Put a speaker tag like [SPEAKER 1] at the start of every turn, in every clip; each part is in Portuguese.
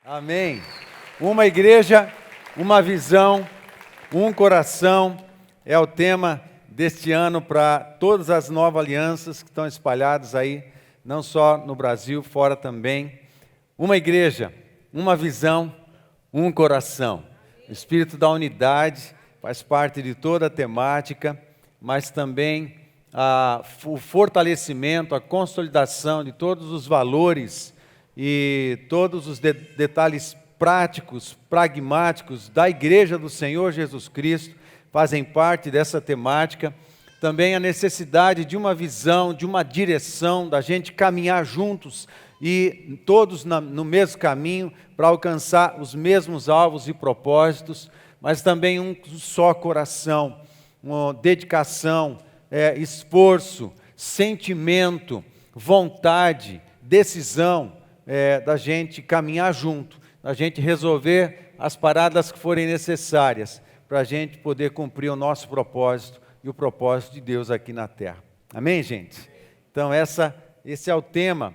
[SPEAKER 1] Amém. Uma igreja, uma visão, um coração é o tema deste ano para todas as novas alianças que estão espalhadas aí, não só no Brasil, fora também. Uma igreja, uma visão, um coração. O espírito da unidade faz parte de toda a temática, mas também o fortalecimento, a consolidação de todos os valores e todos os detalhes práticos, pragmáticos da Igreja do Senhor Jesus Cristo fazem parte dessa temática. Também a necessidade de uma visão, de uma direção, da gente caminhar juntos e todos no mesmo caminho para alcançar os mesmos alvos e propósitos, mas também um só coração, uma dedicação, esforço, sentimento, vontade, decisão, da gente caminhar junto, da gente resolver as paradas que forem necessárias para a gente poder cumprir o nosso propósito e o propósito de Deus aqui na terra. Amém, gente? Então esse é o tema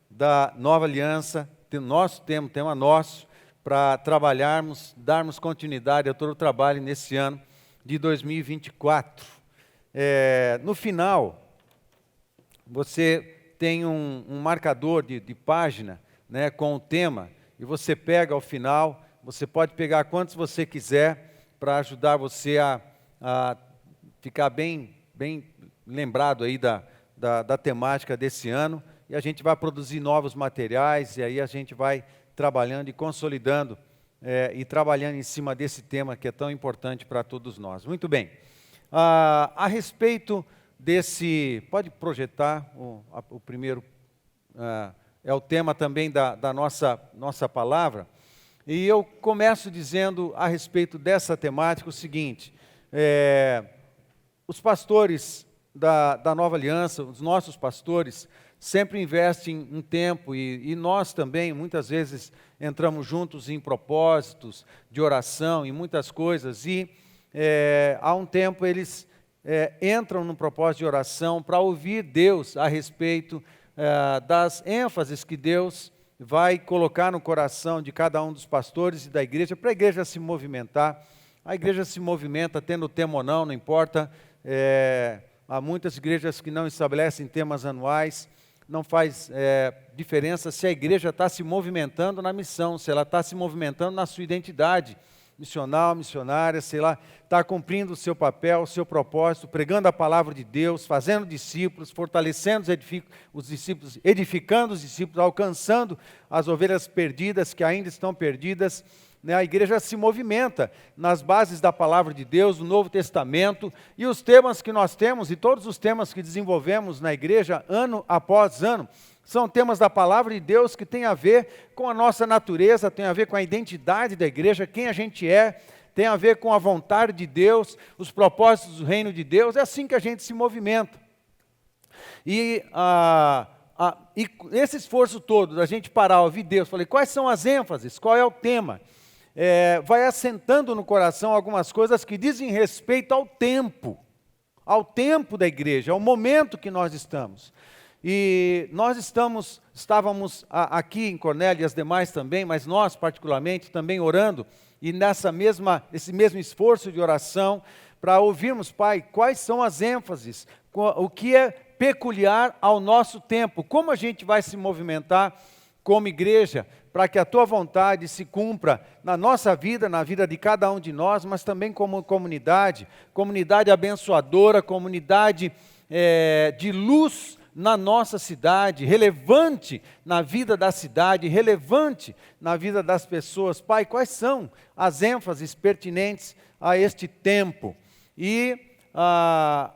[SPEAKER 1] da nova aliança, nosso tema nosso, para trabalharmos, darmos continuidade a todo o trabalho nesse ano de 2024. No final, você tem um marcador de página, né, com o tema, e você pega ao final, você pode pegar quantos você quiser para ajudar você a ficar bem lembrado aí da temática desse ano, e a gente vai produzir novos materiais, e aí a gente vai trabalhando e consolidando e trabalhando em cima desse tema que é tão importante para todos nós. Muito bem. A respeito desse, pode projetar o primeiro, é o tema também da nossa palavra, e eu começo dizendo a respeito dessa temática o seguinte: os pastores da Nova Aliança, os nossos pastores, sempre investem um tempo, e nós também, muitas vezes, entramos juntos em propósitos de oração, em muitas coisas, e há um tempo eles entram no propósito de oração para ouvir Deus a respeito das ênfases que Deus vai colocar no coração de cada um dos pastores e da igreja, para a igreja se movimentar. A igreja se movimenta tendo tema ou não importa. Há muitas igrejas que não estabelecem temas anuais. Não faz diferença se a igreja está se movimentando na missão, se ela está se movimentando na sua identidade missional, missionária, sei lá, está cumprindo o seu papel, o seu propósito, pregando a palavra de Deus, fazendo discípulos, fortalecendo os discípulos, edificando os discípulos, alcançando as ovelhas perdidas que ainda estão perdidas. A igreja se movimenta nas bases da palavra de Deus, do Novo Testamento, e os temas que nós temos, e todos os temas que desenvolvemos na igreja, ano após ano, são temas da palavra de Deus que têm a ver com a nossa natureza, tem a ver com a identidade da igreja, quem a gente é, tem a ver com a vontade de Deus, os propósitos do reino de Deus. É assim que a gente se movimenta. E esse esforço todo da gente parar, ouvir Deus, falei, quais são as ênfases, qual é o tema? Vai assentando no coração algumas coisas que dizem respeito ao tempo da igreja, ao momento que nós estamos. E nós estávamos aqui em Cornélio e as demais também, mas nós particularmente também orando, e esse mesmo esforço de oração, para ouvirmos, Pai, quais são as ênfases, o que é peculiar ao nosso tempo, como a gente vai se movimentar como igreja, para que a Tua vontade se cumpra na nossa vida, na vida de cada um de nós, mas também como comunidade abençoadora, comunidade de luz na nossa cidade, relevante na vida da cidade, relevante na vida das pessoas. Pai, quais são as ênfases pertinentes a este tempo? E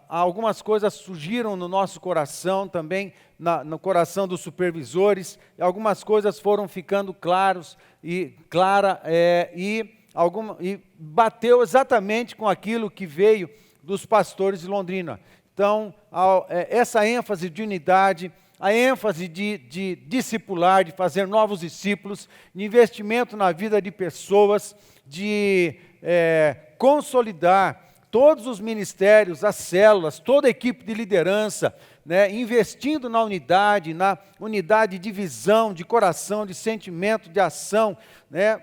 [SPEAKER 1] algumas coisas surgiram no nosso coração também, no coração dos supervisores, e algumas coisas foram ficando claras e bateu exatamente com aquilo que veio dos pastores de Londrina. Então, essa ênfase de unidade, a ênfase de discipular, de fazer novos discípulos, de investimento na vida de pessoas, de consolidar todos os ministérios, as células, toda a equipe de liderança, né, investindo na unidade de visão, de coração, de sentimento, de ação, né,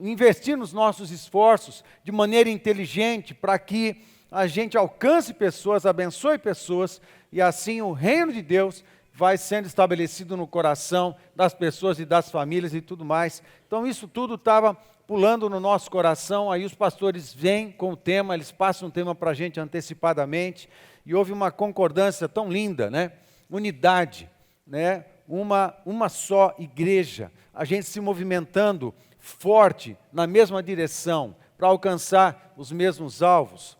[SPEAKER 1] investir nos nossos esforços de maneira inteligente para que a gente alcance pessoas, abençoe pessoas, e assim o reino de Deus vai sendo estabelecido no coração das pessoas e das famílias e tudo mais. Então isso tudo estava pulando no nosso coração, aí os pastores vêm com o tema, eles passam o tema para a gente antecipadamente, e houve uma concordância tão linda, né? Unidade, né? Uma só igreja, a gente se movimentando forte na mesma direção, para alcançar os mesmos alvos,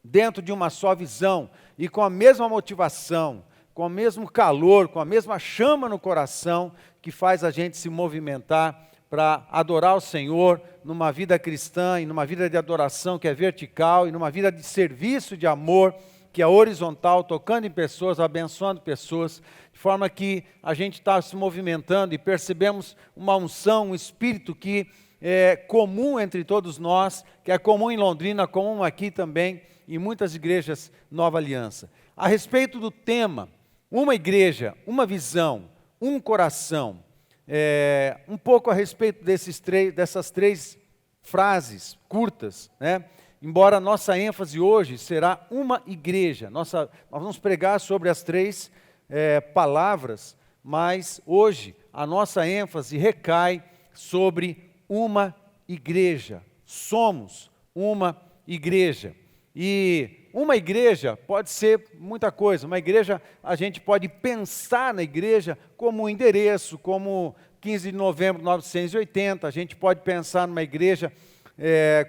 [SPEAKER 1] dentro de uma só visão, e com a mesma motivação, com o mesmo calor, com a mesma chama no coração, que faz a gente se movimentar para adorar o Senhor numa vida cristã e numa vida de adoração que é vertical e numa vida de serviço, de amor, que é horizontal, tocando em pessoas, abençoando pessoas, de forma que a gente está se movimentando e percebemos uma unção, um espírito que é comum entre todos nós, que é comum em Londrina, comum aqui também, em muitas igrejas Nova Aliança. A respeito do tema, uma igreja, uma visão, um coração, um pouco a respeito dessas três frases curtas, né? Embora a nossa ênfase hoje será uma igreja, nós vamos pregar sobre as três palavras, mas hoje a nossa ênfase recai sobre uma igreja. Somos uma igreja. E uma igreja pode ser muita coisa. Uma igreja, a gente pode pensar na igreja como um endereço, como 15 de novembro de 1980, a gente pode pensar numa igreja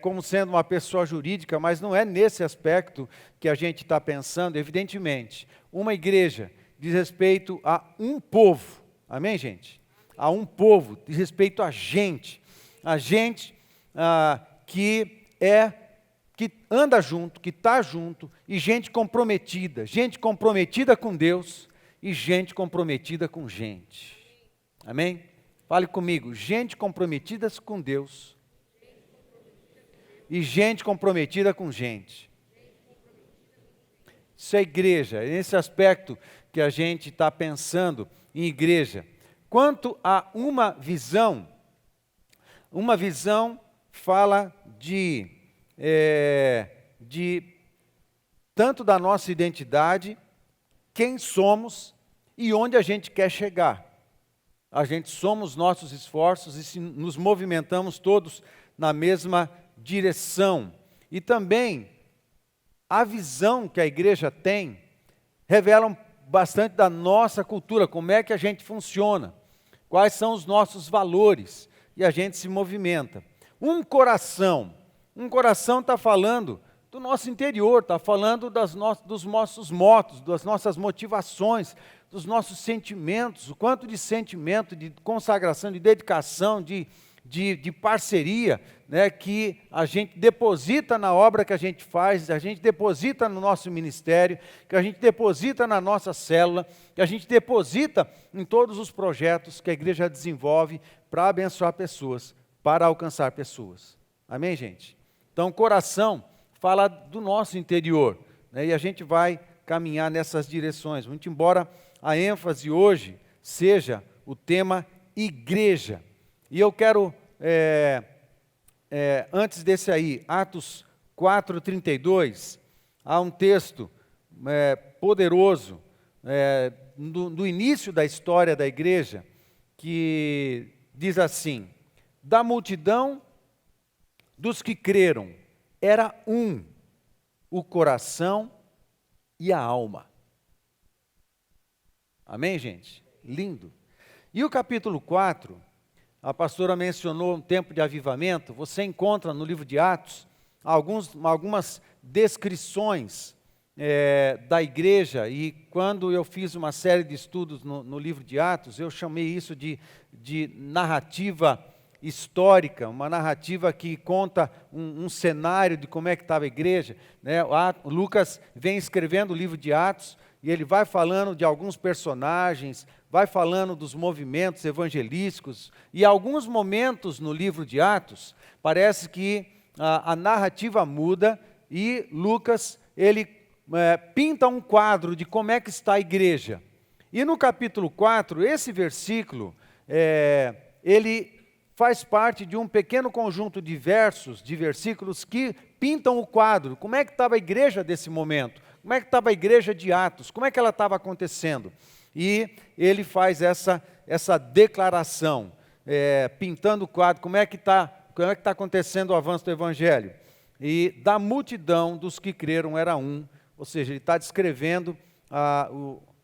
[SPEAKER 1] como sendo uma pessoa jurídica, mas não é nesse aspecto que a gente está pensando, evidentemente. Uma igreja diz respeito a um povo, amém, gente? A um povo, diz respeito a gente que anda junto, que está junto, e gente comprometida com Deus e gente comprometida com gente. Amém? Fale comigo, gente comprometida com Deus e gente comprometida com gente. Isso é igreja, é nesse aspecto que a gente está pensando em igreja. Quanto a uma visão fala de tanto da nossa identidade, quem somos e onde a gente quer chegar. A gente somos nossos esforços e nos movimentamos todos na mesma direção. E também a visão que a igreja tem revela bastante da nossa cultura, como é que a gente funciona, quais são os nossos valores, e a gente se movimenta. Um coração está falando do nosso interior, está falando dos nossos motos, das nossas motivações, dos nossos sentimentos, o quanto de sentimento, de consagração, de dedicação, de parceria, né, que a gente deposita na obra que a gente faz, a gente deposita no nosso ministério, que a gente deposita na nossa célula, que a gente deposita em todos os projetos que a igreja desenvolve para abençoar pessoas, para alcançar pessoas. Amém, gente? Então, o coração fala do nosso interior, né, e a gente vai caminhar nessas direções, muito embora a ênfase hoje seja o tema igreja. E eu quero, antes desse aí, Atos 4:32, há um texto poderoso do início da história da igreja, que diz assim: da multidão dos que creram, era um, o coração e a alma. Amém, gente? Lindo. E o capítulo 4, a pastora mencionou um tempo de avivamento. Você encontra no livro de Atos algumas descrições da igreja, e quando eu fiz uma série de estudos no livro de Atos, eu chamei isso de narrativa histórica, uma narrativa que conta um cenário de como é que estava a igreja, né? Lucas vem escrevendo o livro de Atos, e ele vai falando de alguns personagens, vai falando dos movimentos evangelísticos, e alguns momentos no livro de Atos, parece que a narrativa muda e Lucas, ele pinta um quadro de como é que está a igreja. E no capítulo 4, esse versículo, ele faz parte de um pequeno conjunto de versos, de versículos que pintam o quadro. Como é que estava a igreja desse momento? Como é que estava a igreja de Atos? Como é que ela estava acontecendo? E ele faz essa declaração, pintando o quadro, como é que está acontecendo o avanço do Evangelho. E da multidão dos que creram era um, ou seja, ele está descrevendo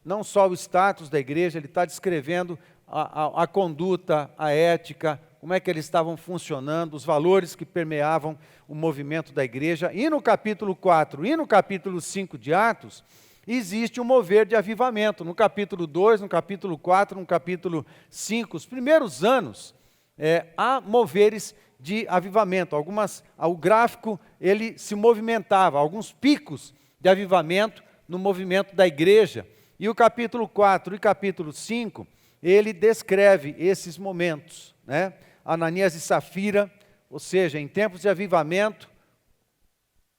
[SPEAKER 1] não só o status da igreja, ele está descrevendo a conduta, a ética, como é que eles estavam funcionando, os valores que permeavam o movimento da igreja. E no capítulo 4 e no capítulo 5 de Atos, existe um mover de avivamento. No capítulo 2, no capítulo 4, no capítulo 5, os primeiros anos, há moveres de avivamento. O gráfico, ele se movimentava, alguns picos de avivamento no movimento da igreja. E o capítulo 4 e capítulo 5, ele descreve esses momentos, né? Ananias e Safira, ou seja, em tempos de avivamento,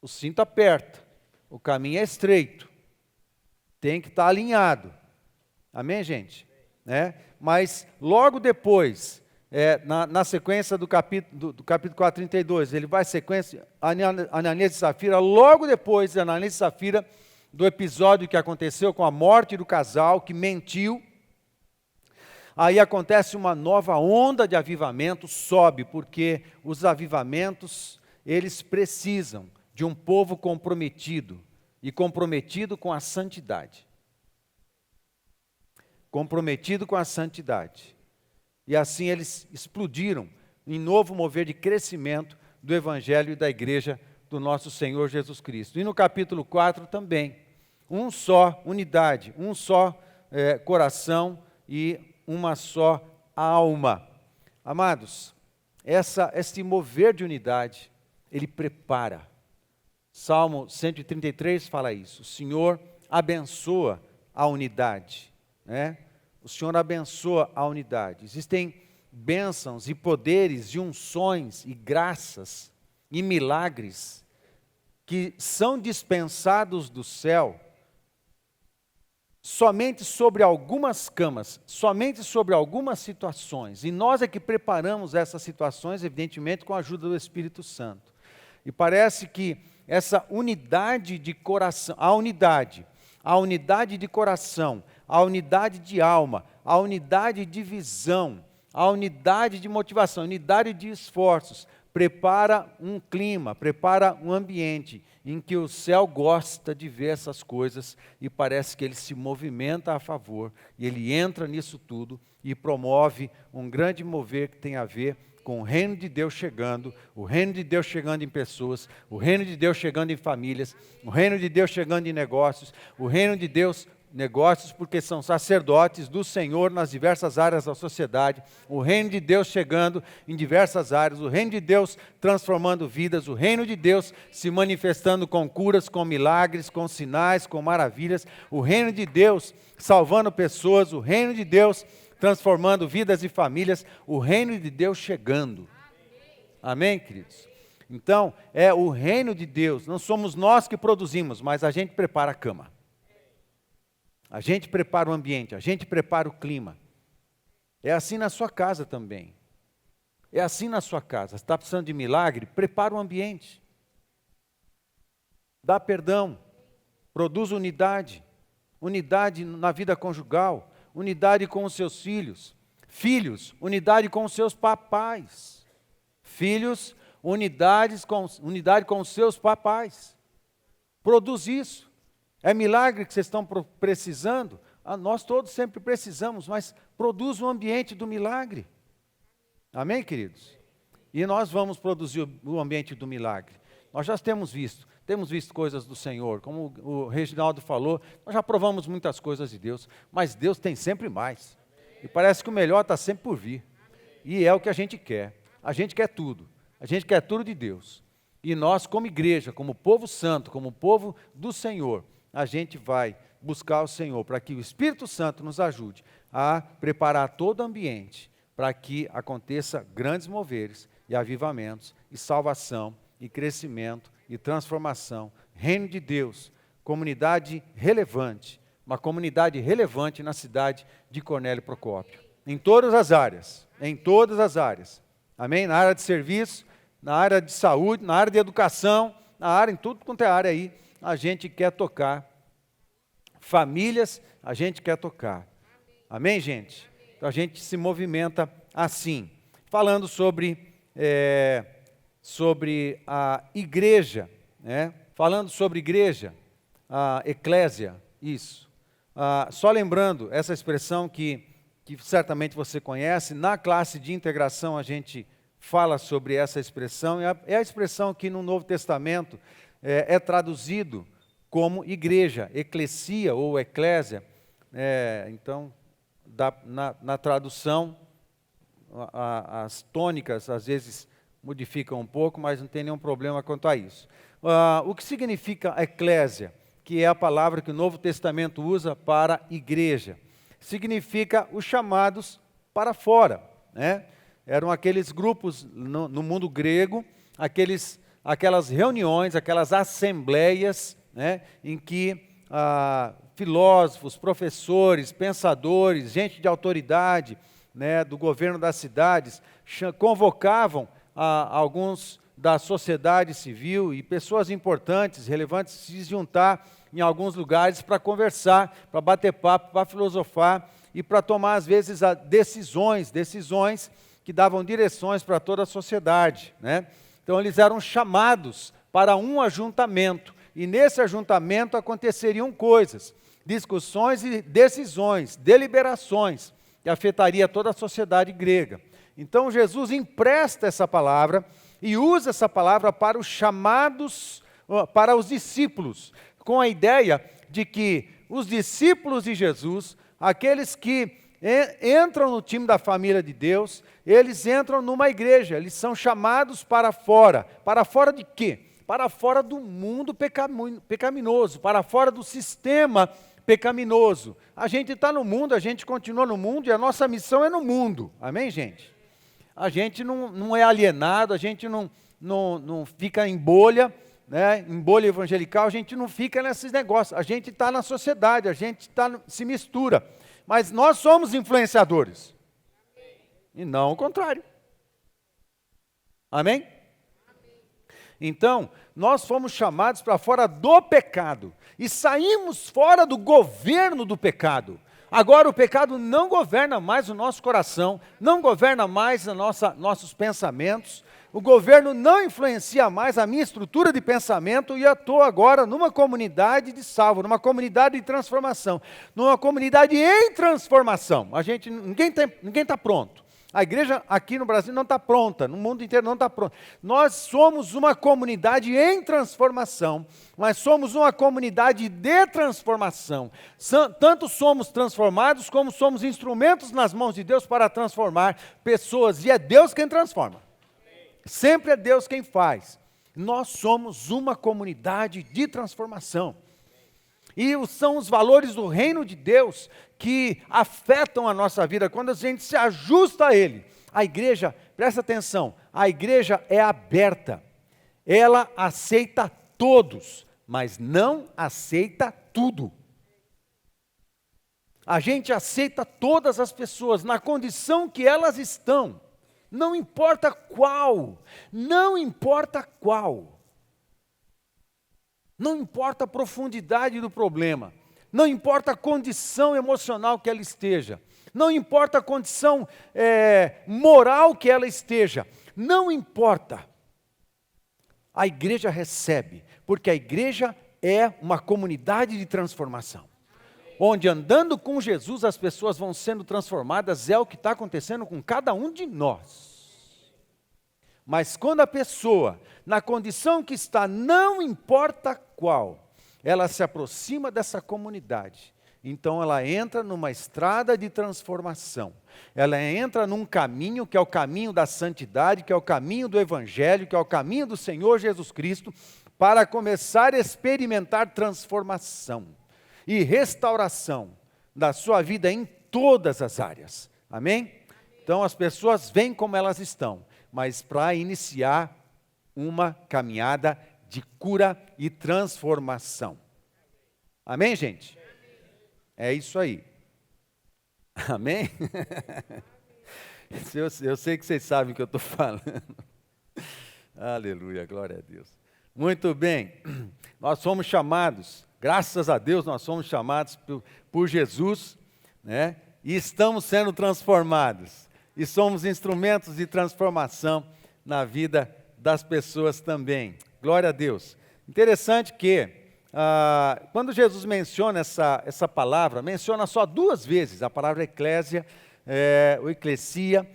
[SPEAKER 1] o cinto aperta, o caminho é estreito, tem que estar alinhado. Amém, gente? Mas logo depois, na sequência do capítulo 4, 32, ele vai sequência, Ananias e Safira, logo depois de Ananias e Safira, do episódio que aconteceu com a morte do casal, que mentiu, aí acontece uma nova onda de avivamento, sobe, porque os avivamentos, eles precisam de um povo comprometido, e comprometido com a santidade. Comprometido com a santidade. E assim eles explodiram em novo mover de crescimento do Evangelho e da Igreja do nosso Senhor Jesus Cristo. E no capítulo 4 também, um só unidade, um só coração e uma só alma. Amados, esse mover de unidade, ele prepara. Salmo 133 fala isso, o Senhor abençoa a unidade, né? O Senhor abençoa a unidade. Existem bênçãos e poderes e unções e graças e milagres que são dispensados do céu somente sobre algumas camas, somente sobre algumas situações. E nós é que preparamos essas situações, evidentemente, com a ajuda do Espírito Santo. E parece que essa unidade de coração, a unidade de coração, a unidade de alma, a unidade de visão, a unidade de motivação, a unidade de esforços, prepara um clima, prepara um ambiente em que o céu gosta de ver essas coisas e parece que ele se movimenta a favor, e ele entra nisso tudo e promove um grande mover que tem a ver com o reino de Deus chegando, o reino de Deus chegando em pessoas, o reino de Deus chegando em famílias, o reino de Deus chegando em negócios, o reino de Deus, negócios porque são sacerdotes do Senhor nas diversas áreas da sociedade, o reino de Deus chegando em diversas áreas, o reino de Deus transformando vidas, o reino de Deus se manifestando com curas, com milagres, com sinais, com maravilhas, o reino de Deus salvando pessoas, o reino de Deus transformando vidas e famílias, o reino de Deus chegando. Amém, queridos? Então, é o reino de Deus, não somos nós que produzimos, mas a gente prepara a cama. A gente prepara o ambiente, a gente prepara o clima. É assim na sua casa também. É assim na sua casa. Está precisando de milagre? Prepara o ambiente. Dá perdão. Produz unidade. Unidade na vida conjugal. Unidade com os seus filhos. Filhos, unidade com os seus papais. Filhos, unidade com os seus papais. Produz isso. É milagre que vocês estão precisando? Nós todos sempre precisamos, mas produz o ambiente do milagre. Amém, queridos? E nós vamos produzir o ambiente do milagre. Nós já temos visto coisas do Senhor, como o Reginaldo falou, nós já provamos muitas coisas de Deus, mas Deus tem sempre mais. E parece que o melhor está sempre por vir. E é o que a gente quer. A gente quer tudo. A gente quer tudo de Deus. E nós, como igreja, como povo santo, como povo do Senhor, a gente vai buscar o Senhor para que o Espírito Santo nos ajude a preparar todo o ambiente para que aconteça grandes moveres e avivamentos e salvação e crescimento e transformação. Reino de Deus, comunidade relevante, uma comunidade relevante na cidade de Cornélio Procópio. Em todas as áreas, amém? Na área de serviço, na área de saúde, na área de educação, em tudo quanto é área aí, a gente quer tocar. Famílias, a gente quer tocar. Amém, gente? Então a gente se movimenta assim. Falando sobre a igreja, né? Falando sobre igreja, a eclésia, isso. Só lembrando essa expressão que certamente você conhece, na classe de integração a gente fala sobre essa expressão, é a expressão que no Novo Testamento é traduzido como igreja, eclesia ou eclésia. Então, na tradução, as tônicas às vezes modificam um pouco, mas não tem nenhum problema quanto a isso. O que significa eclésia, que é a palavra que o Novo Testamento usa para igreja? Significa os chamados para fora, né? Eram aqueles grupos no mundo grego, aquelas reuniões, aquelas assembleias, né, em que filósofos, professores, pensadores, gente de autoridade, né, do governo das cidades, convocavam alguns da sociedade civil e pessoas importantes, relevantes, se juntar em alguns lugares para conversar, para bater papo, para filosofar e para tomar, às vezes, decisões que davam direções para toda a sociedade, né? Então, eles eram chamados para um ajuntamento, e nesse ajuntamento aconteceriam coisas, discussões e decisões, deliberações, que afetaria toda a sociedade grega. Então, Jesus empresta essa palavra e usa essa palavra para os chamados, para os discípulos, com a ideia de que os discípulos de Jesus, aqueles que entram no time da família de Deus, eles entram numa igreja, eles são chamados para fora. Para fora de quê? Para fora do mundo pecaminoso, para fora do sistema pecaminoso. A gente está no mundo, a gente continua no mundo e a nossa missão é no mundo. Amém, gente? A gente não é alienado, a gente não fica em bolha, né? Em bolha evangelical, a gente não fica nesses negócios. A gente está na sociedade, a gente se mistura. Mas nós somos influenciadores. E não o contrário. Amém? Então, nós fomos chamados para fora do pecado. E saímos fora do governo do pecado. Agora o pecado não governa mais o nosso coração, não governa mais nossos pensamentos. O governo não influencia mais a minha estrutura de pensamento e eu estou agora numa comunidade de salvo, numa comunidade de transformação, numa comunidade em transformação. Ninguém está pronto. A igreja aqui no Brasil não está pronta, no mundo inteiro não está pronta. Nós somos uma comunidade em transformação, mas somos uma comunidade de transformação. Tanto somos transformados como somos instrumentos nas mãos de Deus para transformar pessoas, e é Deus quem transforma. Sempre é Deus quem faz. Nós somos uma comunidade de transformação. E são os valores do reino de Deus que afetam a nossa vida quando a gente se ajusta a Ele. A igreja, presta atenção, a igreja é aberta. Ela aceita todos, mas não aceita tudo. A gente aceita todas as pessoas na condição que elas estão. Não importa qual, não importa qual. Não importa a profundidade do problema, não importa a condição emocional que ela esteja, não importa a condição moral que ela esteja, não importa. A igreja recebe, porque a igreja é uma comunidade de transformação. Onde andando com Jesus as pessoas vão sendo transformadas, é o que está acontecendo com cada um de nós. Mas quando a pessoa, na condição que está, não importa qual, ela se aproxima dessa comunidade, então ela entra numa estrada de transformação. Ela entra num caminho que é o caminho da santidade, que é o caminho do Evangelho, que é o caminho do Senhor Jesus Cristo, para começar a experimentar transformação e restauração da sua vida em todas as áreas. Amém? Então as pessoas vêm como elas estão, mas para iniciar uma caminhada de cura e transformação. Amém, gente? É isso aí. Amém? Eu sei que vocês sabem o que eu estou falando. Aleluia, glória a Deus. Muito bem, nós somos chamados, graças a Deus, nós somos chamados por Jesus, né? E estamos sendo transformados. E somos instrumentos de transformação na vida das pessoas também. Glória a Deus. Interessante que, quando Jesus menciona essa palavra, menciona só 2 vezes a palavra eclésia, ou eclesia,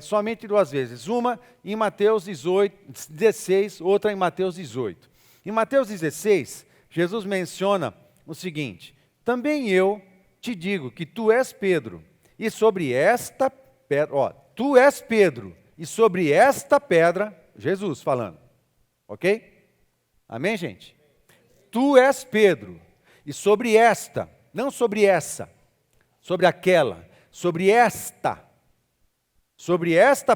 [SPEAKER 1] somente 2 vezes. Uma em Mateus 16, outra em Mateus 18. Em Mateus 16, Jesus menciona o seguinte: também eu te digo que tu és Pedro, e sobre esta pedra, tu és Pedro, e sobre esta pedra, Jesus falando, ok? Amém, gente? Tu és Pedro, e sobre esta, não sobre essa, sobre aquela, sobre esta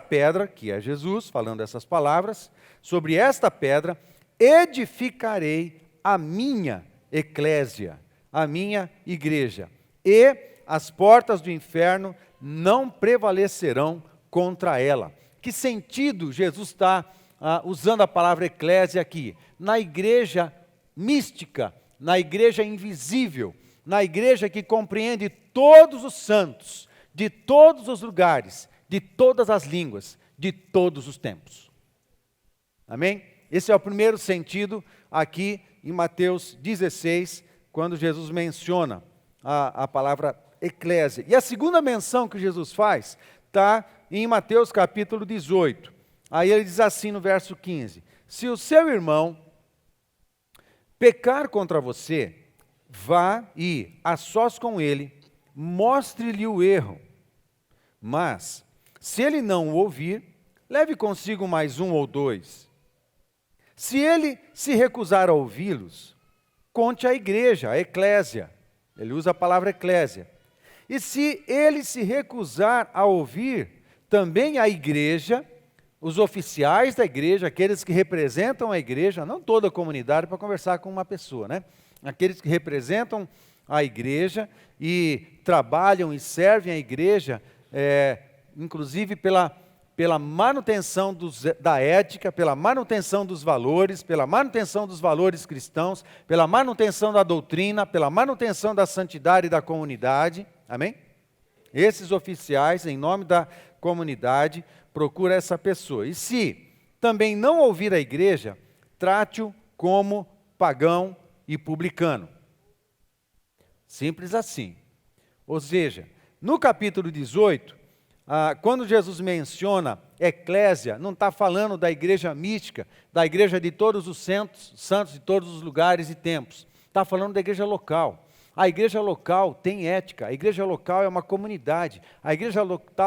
[SPEAKER 1] pedra, que é Jesus falando essas palavras, sobre esta pedra edificarei a minha eclésia, a minha igreja, e as portas do inferno não prevalecerão contra ela. Que sentido Jesus está usando a palavra eclésia aqui? Na igreja mística, na igreja invisível, na igreja que compreende todos os santos, de todos os lugares, de todas as línguas, de todos os tempos. Amém? Esse é o primeiro sentido aqui em Mateus 16, quando Jesus menciona a palavra eclésia. E a segunda menção que Jesus faz está em Mateus capítulo 18. Aí ele diz assim no verso 15: se o seu irmão pecar contra você, vá e, a sós com ele, mostre-lhe o erro. Mas, se ele não o ouvir, leve consigo mais 1 ou 2. Se ele se recusar a ouvi-los, conte à igreja, à eclésia. Ele usa a palavra eclésia. E se ele se recusar a ouvir, também a igreja, os oficiais da igreja, aqueles que representam a igreja, não toda a comunidade para conversar com uma pessoa, né? Aqueles que representam a igreja e trabalham e servem a igreja, inclusive pela manutenção da ética, pela manutenção dos valores cristãos, pela manutenção da doutrina, pela manutenção da santidade da comunidade. Amém? Esses oficiais, em nome da comunidade, procura essa pessoa. E se também não ouvir a igreja, trate-o como pagão e publicano. Simples assim. Ou seja, no capítulo 18, quando Jesus menciona eclésia, não está falando da igreja mística, da igreja de todos os santos de todos os lugares e tempos. Está falando da igreja local. A igreja local tem ética, a igreja local é uma comunidade, a igreja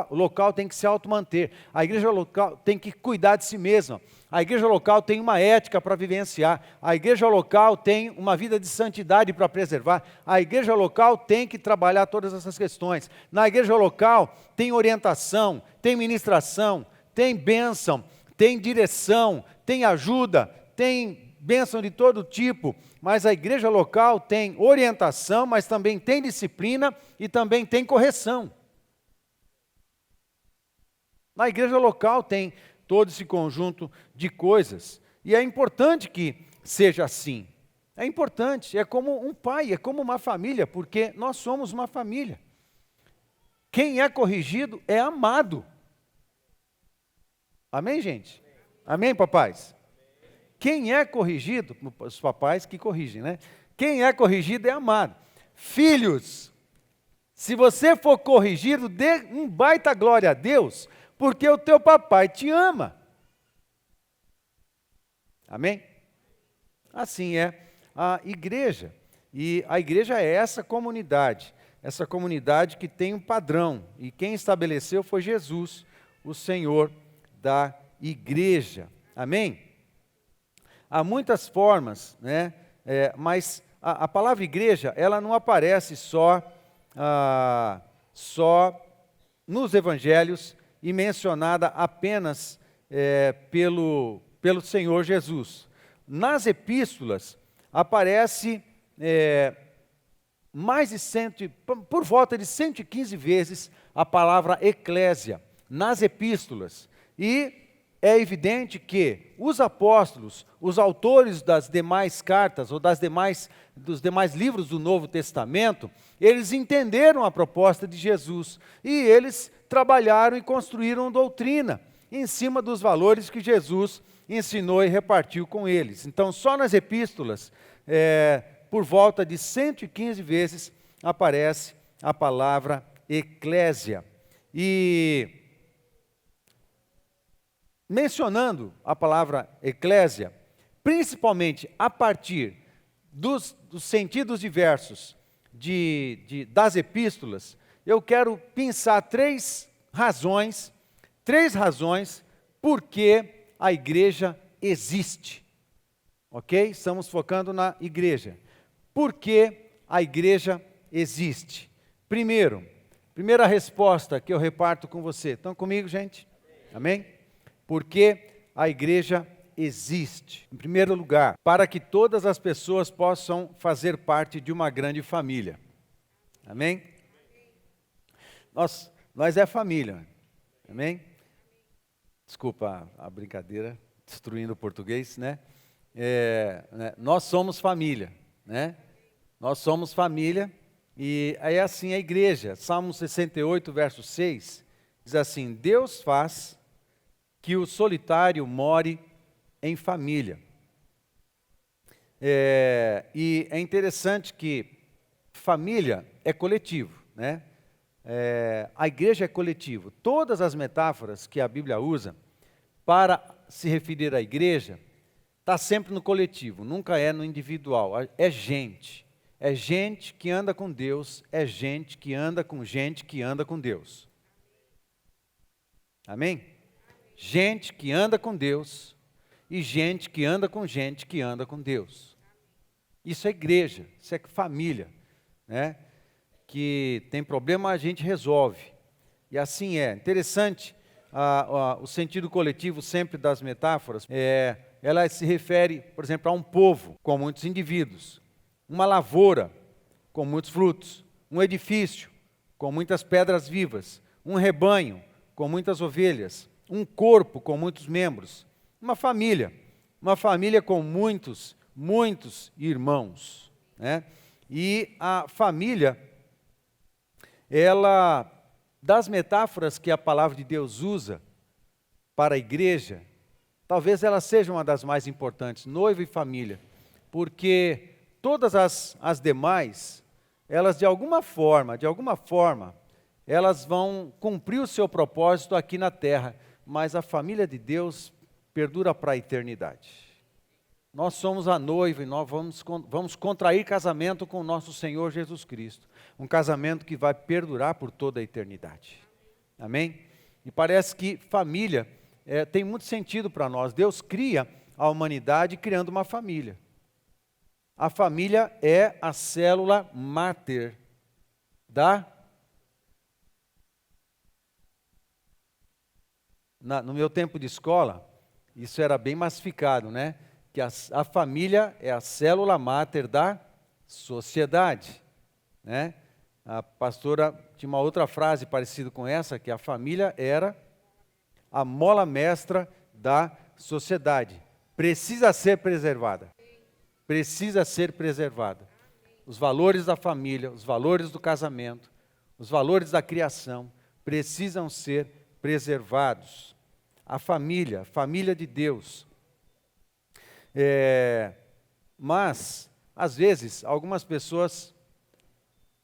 [SPEAKER 1] local tem que se automanter, a igreja local tem que cuidar de si mesma, a igreja local tem uma ética para vivenciar, a igreja local tem uma vida de santidade para preservar, a igreja local tem que trabalhar todas essas questões. Na igreja local tem orientação, tem ministração, tem bênção, tem direção, tem ajuda, tem bênção de todo tipo, mas a igreja local tem orientação, mas também tem disciplina e também tem correção. Na igreja local tem todo esse conjunto de coisas, e é importante que seja assim. É importante, é como um pai, é como uma família, porque nós somos uma família. Quem é corrigido é amado. Amém, gente? Amém, papais? Quem é corrigido, os papais que corrigem, né? Quem é corrigido é amado. Filhos, se você for corrigido, dê um baita glória a Deus, porque o teu papai te ama. Amém? Assim é a igreja. E a igreja é essa comunidade que tem um padrão. E quem estabeleceu foi Jesus, o Senhor da igreja. Amém? Há muitas formas, né? Mas a palavra igreja, ela não aparece só nos evangelhos e mencionada apenas pelo Senhor Jesus. nas epístolas aparece por volta de 115 vezes a palavra eclésia nas epístolas. E é evidente que os apóstolos, os autores das demais cartas ou dos demais livros do Novo Testamento, eles entenderam a proposta de Jesus e eles trabalharam e construíram doutrina em cima dos valores que Jesus ensinou e repartiu com eles. Então, só nas epístolas, por volta de 115 vezes, aparece a palavra eclésia. E mencionando a palavra eclésia, principalmente a partir dos sentidos diversos das epístolas, eu quero pensar três razões por que a igreja existe. Ok? Estamos focando na igreja. Por que a igreja existe? Primeira resposta que eu reparto com você. Estão comigo, gente? Amém? Porque a igreja existe. Em primeiro lugar, para que todas as pessoas possam fazer parte de uma grande família. Amém? Nós é família. Amém? Desculpa a brincadeira, destruindo o português, né? Nós somos família, né? Nós somos família e é assim a igreja. Salmo 68, verso 6, diz assim: Deus faz que o solitário more em família. E é interessante que família é coletivo, né? A igreja é coletivo. Todas as metáforas que a Bíblia usa para se referir à igreja, está sempre no coletivo, nunca é no individual. É gente que anda com Deus, é gente que anda com gente que anda com Deus. Amém? Gente que anda com Deus e gente que anda com gente que anda com Deus. Isso é igreja, isso é família, né? Que tem problema, a gente resolve. E assim é. Interessante, o sentido coletivo sempre das metáforas, ela se refere, por exemplo, a um povo com muitos indivíduos, uma lavoura com muitos frutos, um edifício com muitas pedras vivas, um rebanho com muitas ovelhas, um corpo com muitos membros, uma família com muitos irmãos, né? E a família, das metáforas que a palavra de Deus usa para a igreja, talvez ela seja uma das mais importantes, noivo e família, porque todas as demais, elas de alguma forma, elas vão cumprir o seu propósito aqui na terra, mas a família de Deus perdura para a eternidade. Nós somos a noiva e nós vamos contrair casamento com o nosso Senhor Jesus Cristo. Um casamento que vai perdurar por toda a eternidade. Amém? E parece que família tem muito sentido para nós. Deus cria a humanidade criando uma família. A família é a célula máter no meu tempo de escola, isso era bem massificado, né? Que a família é a célula máter da sociedade, né? A pastora tinha uma outra frase parecida com essa, que a família era a mola mestra da sociedade. Precisa ser preservada. Precisa ser preservada. Os valores da família, os valores do casamento, os valores da criação, precisam ser preservados. A família de Deus. Mas, às vezes, algumas pessoas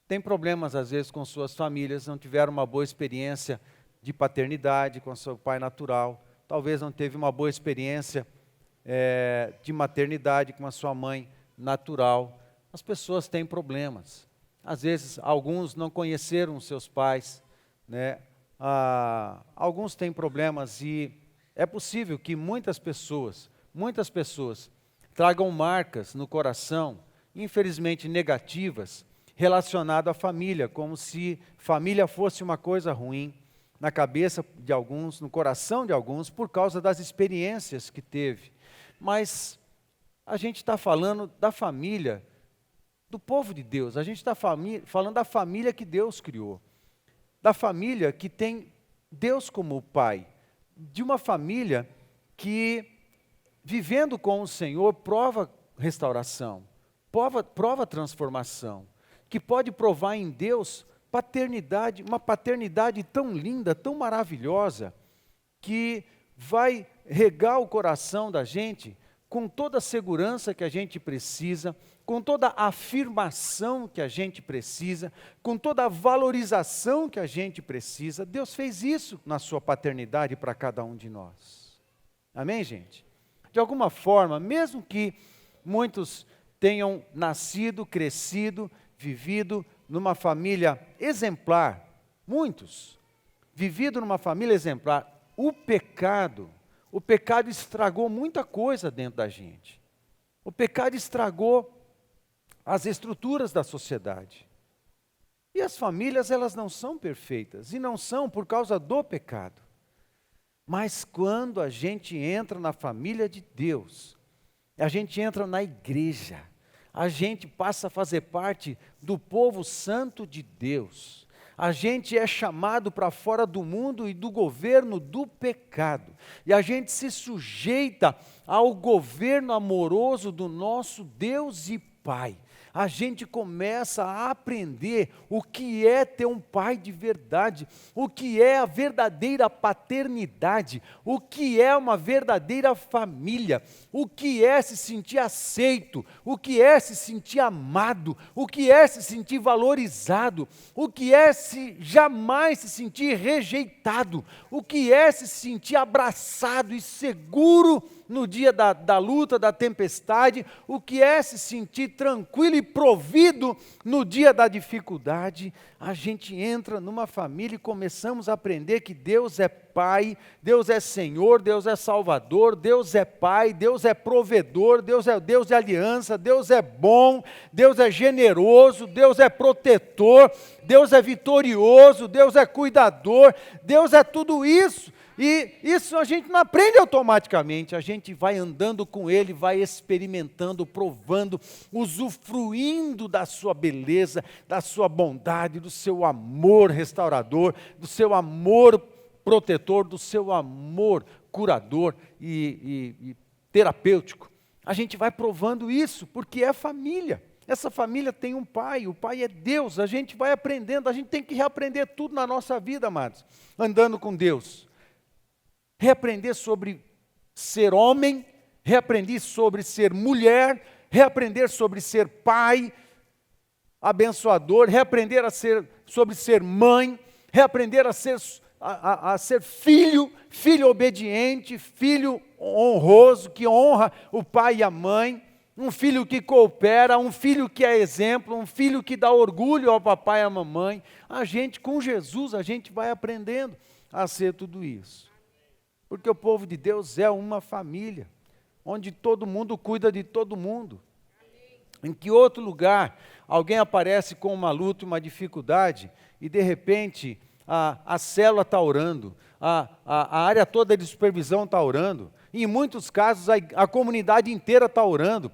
[SPEAKER 1] têm problemas, às vezes, com suas famílias, não tiveram uma boa experiência de paternidade com seu pai natural, talvez não teve uma boa experiência de maternidade com a sua mãe natural. As pessoas têm problemas. Às vezes, alguns não conheceram seus pais, né? Alguns têm problemas e é possível que muitas pessoas tragam marcas no coração, infelizmente negativas, relacionadas à família, como se família fosse uma coisa ruim na cabeça de alguns, no coração de alguns, por causa das experiências que teve. Mas a gente está falando da família, do povo de Deus. A gente está falando da família que Deus criou. Da família que tem Deus como pai. De uma família que, vivendo com o Senhor, prova restauração, prova transformação. Que pode provar em Deus paternidade, uma paternidade tão linda, tão maravilhosa, que vai regar o coração da gente com toda a segurança que a gente precisa, com toda a afirmação que a gente precisa, com toda a valorização que a gente precisa. Deus fez isso na sua paternidade para cada um de nós. Amém, gente? De alguma forma, mesmo que muitos tenham nascido, crescido, vivido numa família exemplar, muitos, vivido numa família exemplar, o pecado estragou muita coisa dentro da gente. O pecado estragou as estruturas da sociedade. E as famílias, elas não são perfeitas, e não são por causa do pecado. Mas quando a gente entra na família de Deus, a gente entra na igreja, a gente passa a fazer parte do povo santo de Deus. A gente é chamado para fora do mundo e do governo do pecado. E a gente se sujeita ao governo amoroso do nosso Deus e Pai. A gente começa a aprender o que é ter um pai de verdade, o que é a verdadeira paternidade, o que é uma verdadeira família, o que é se sentir aceito, o que é se sentir amado, o que é se sentir valorizado, o que é jamais se sentir rejeitado, o que é se sentir abraçado e seguro no dia da luta, da tempestade, o que é se sentir tranquilo e provido no dia da dificuldade. A gente entra numa família e começamos a aprender que Deus é Pai, Deus é Senhor, Deus é Salvador, Deus é Pai, Deus é provedor, Deus é Deus de aliança, Deus é bom, Deus é generoso, Deus é protetor, Deus é vitorioso, Deus é cuidador, Deus é tudo isso. E isso a gente não aprende automaticamente, a gente vai andando com Ele, vai experimentando, provando, usufruindo da sua beleza, da sua bondade, do seu amor restaurador, do seu amor protetor, do seu amor curador e terapêutico. A gente vai provando isso, porque é família. Essa família tem um pai, o pai é Deus, a gente vai aprendendo, a gente tem que reaprender tudo na nossa vida, amados, andando com Deus. Reaprender sobre ser homem, reaprender sobre ser mulher, reaprender sobre ser pai, abençoador, reaprender sobre ser mãe, reaprender a ser filho, filho obediente, filho honroso, que honra o pai e a mãe, um filho que coopera, um filho que é exemplo, um filho que dá orgulho ao papai e à mamãe. A gente, com Jesus, a gente vai aprendendo a ser tudo isso. Porque o povo de Deus é uma família, onde todo mundo cuida de todo mundo. Em que outro lugar alguém aparece com uma luta, uma dificuldade, e de repente a célula está orando, a área toda de supervisão está orando, e em muitos casos a comunidade inteira está orando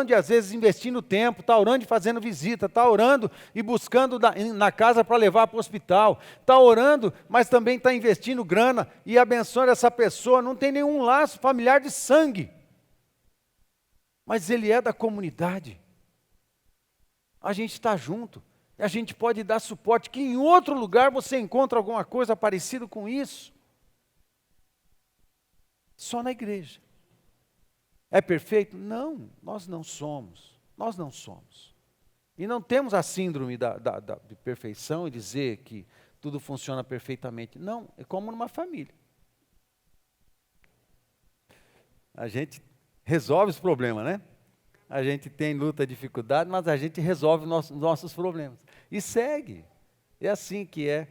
[SPEAKER 1] e às vezes investindo tempo, está orando e fazendo visita, está orando e buscando na casa para levar para o hospital, está orando, mas também está investindo grana e abençoando essa pessoa, não tem nenhum laço familiar de sangue, mas ele é da comunidade, a gente está junto, a gente pode dar suporte, que em outro lugar você encontra alguma coisa parecida com isso, só na igreja. É perfeito? Não, nós não somos. E não temos a síndrome de perfeição e dizer que tudo funciona perfeitamente. Não, é como numa família. A gente resolve os problemas, né? A gente tem luta, dificuldade, mas a gente resolve nossos problemas. E segue. É assim que é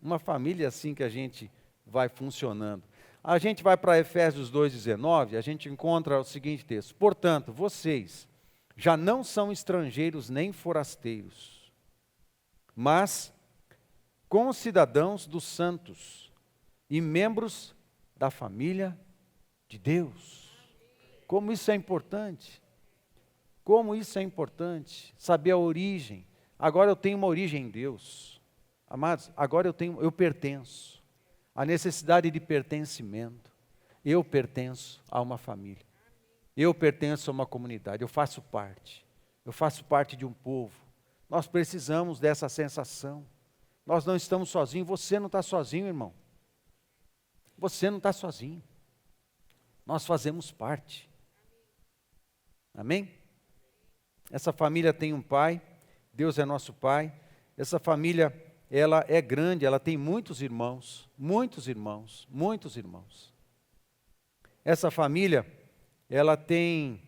[SPEAKER 1] uma família, é assim que a gente vai funcionando. A gente vai para Efésios 2,19, a gente encontra o seguinte texto: portanto, vocês já não são estrangeiros nem forasteiros, mas concidadãos dos santos e membros da família de Deus. Como isso é importante. Como isso é importante. Saber a origem. Agora eu tenho uma origem em Deus. Amados, agora eu pertenço. A necessidade de pertencimento. Eu pertenço a uma família. Eu pertenço a uma comunidade. Eu faço parte. Eu faço parte de um povo. Nós precisamos dessa sensação. Nós não estamos sozinhos. Você não está sozinho, irmão. Você não está sozinho. Nós fazemos parte. Amém? Essa família tem um pai. Deus é nosso pai. Essa família, ela é grande. Ela tem muitos irmãos. Muitos irmãos. Muitos irmãos. Essa família, ela tem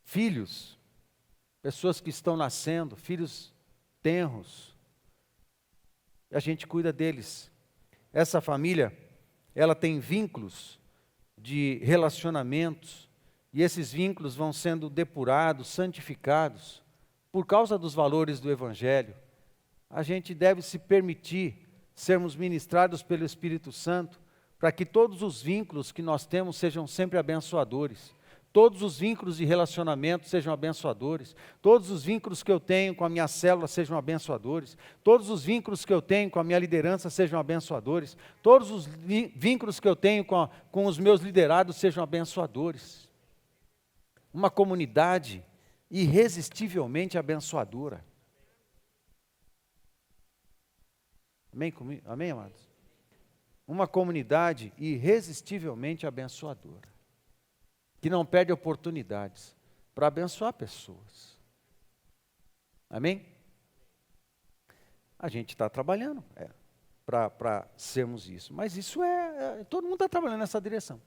[SPEAKER 1] filhos. Pessoas que estão nascendo, filhos tenros. A gente cuida deles. Essa família, ela tem vínculos de relacionamentos, e esses vínculos vão sendo depurados, santificados, por causa dos valores do Evangelho. A gente deve se permitir sermos ministrados pelo Espírito Santo, para que todos os vínculos que nós temos sejam sempre abençoadores. Todos os vínculos de relacionamento sejam abençoadores. Todos os vínculos que eu tenho com a minha célula sejam abençoadores. Todos os vínculos que eu tenho com a minha liderança sejam abençoadores. Todos os vínculos que eu tenho com os meus liderados sejam abençoadores. Uma comunidade irresistivelmente abençoadora. Amém comigo? Amém, amados? Uma comunidade irresistivelmente abençoadora. Que não perde oportunidades para abençoar pessoas. Amém? A gente está trabalhando para sermos isso. Mas isso todo mundo está trabalhando nessa direção.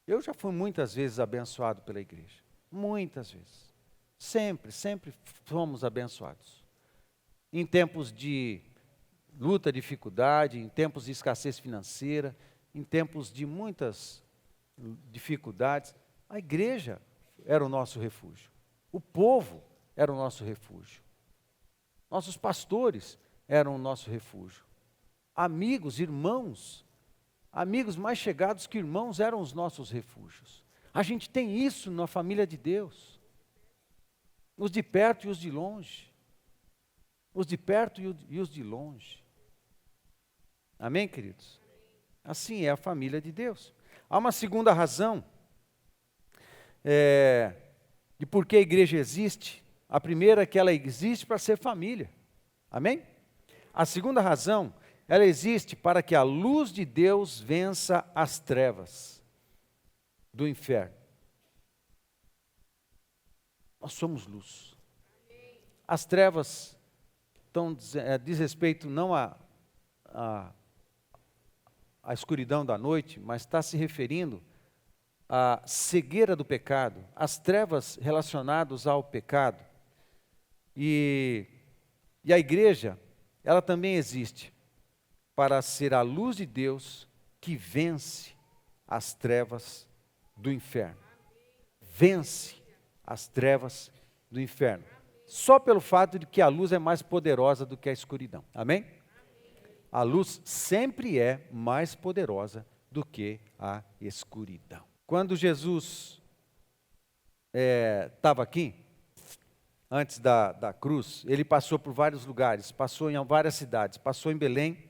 [SPEAKER 1] Eu já fui muitas vezes abençoado pela igreja. Muitas vezes. Sempre fomos abençoados. Em tempos de luta, dificuldade, em tempos de escassez financeira, em tempos de muitas dificuldades, a igreja era o nosso refúgio. O povo era o nosso refúgio. Nossos pastores eram o nosso refúgio. Amigos, irmãos, amigos mais chegados que irmãos eram os nossos refúgios. A gente tem isso na família de Deus. Os de perto e os de longe. Os de perto e os de longe. Amém, queridos? Assim é a família de Deus. Há uma segunda razão de por que a igreja existe. A primeira é que ela existe para ser família. Amém? A segunda razão, ela existe para que a luz de Deus vença as trevas do inferno. Nós somos luz. As trevas diz respeito não à escuridão da noite, mas está se referindo à cegueira do pecado, às trevas relacionadas ao pecado. E a igreja, ela também existe para ser a luz de Deus que vence as trevas do inferno. Vence as trevas do inferno. Só pelo fato de que a luz é mais poderosa do que a escuridão. Amém? A luz sempre é mais poderosa do que a escuridão. Quando Jesus estava aqui, antes da cruz, ele passou por vários lugares, passou em várias cidades, passou em Belém,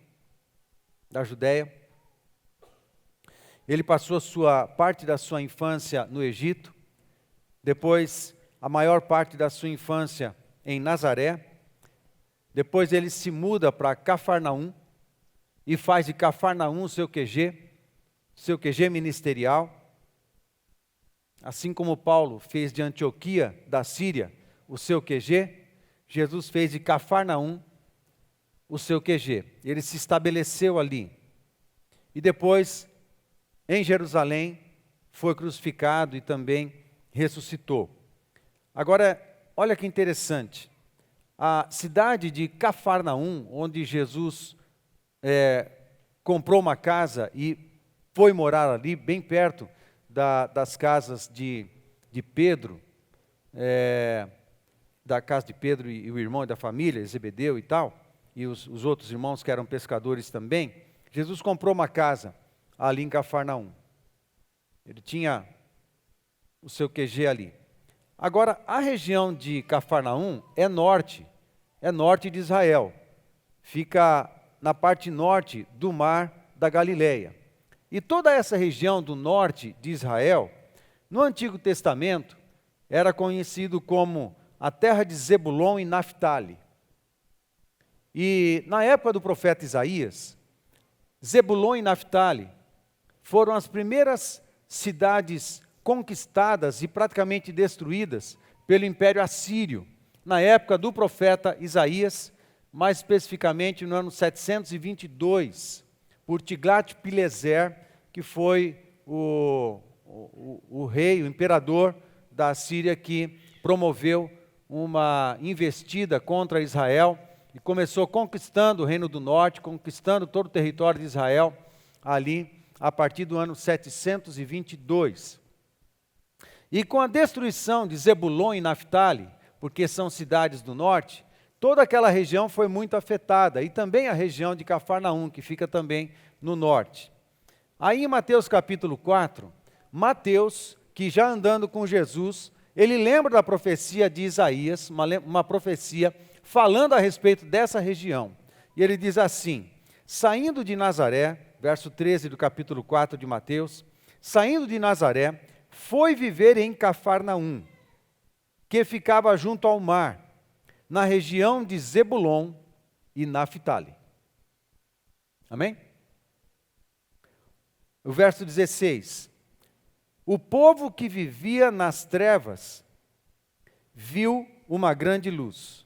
[SPEAKER 1] da Judéia. Ele passou parte da sua infância no Egito, depois a maior parte da sua infância em Nazaré, depois ele se muda para Cafarnaum, e faz de Cafarnaum seu QG ministerial, assim como Paulo fez de Antioquia, da Síria, o seu QG, Jesus fez de Cafarnaum o seu QG. Ele se estabeleceu ali. E depois, em Jerusalém, foi crucificado e também ressuscitou. Agora, olha que interessante. A cidade de Cafarnaum, onde Jesus comprou uma casa e foi morar ali, bem perto das casas de Pedro, da casa de Pedro e o irmão da família, Zebedeu e tal, e os outros irmãos que eram pescadores também. Jesus comprou uma casa ali em Cafarnaum. Ele tinha o seu QG ali. Agora, a região de Cafarnaum é norte de Israel. Fica na parte norte do mar da Galileia. E toda essa região do norte de Israel, no Antigo Testamento, era conhecido como a terra de Zebulon e Naftali. E na época do profeta Isaías, Zebulon e Naftali foram as primeiras cidades conquistadas e praticamente destruídas pelo Império Assírio, na época do profeta Isaías, mais especificamente no ano 722, por Tiglat-Pileser, que foi o rei, o imperador da Síria, que promoveu uma investida contra Israel e começou conquistando o Reino do Norte, conquistando todo o território de Israel, ali a partir do ano 722. E com a destruição de Zebulon e Naftali, porque são cidades do norte, toda aquela região foi muito afetada, e também a região de Cafarnaum, que fica também no norte. Aí em Mateus capítulo 4, Mateus, que já andando com Jesus, ele lembra da profecia de Isaías, uma profecia falando a respeito dessa região. E ele diz assim: saindo de Nazaré, verso 13 do capítulo 4 de Mateus, saindo de Nazaré, foi viver em Cafarnaum, que ficava junto ao mar, na região de Zebulon e Naftali. Amém? O verso 16. O povo que vivia nas trevas viu uma grande luz.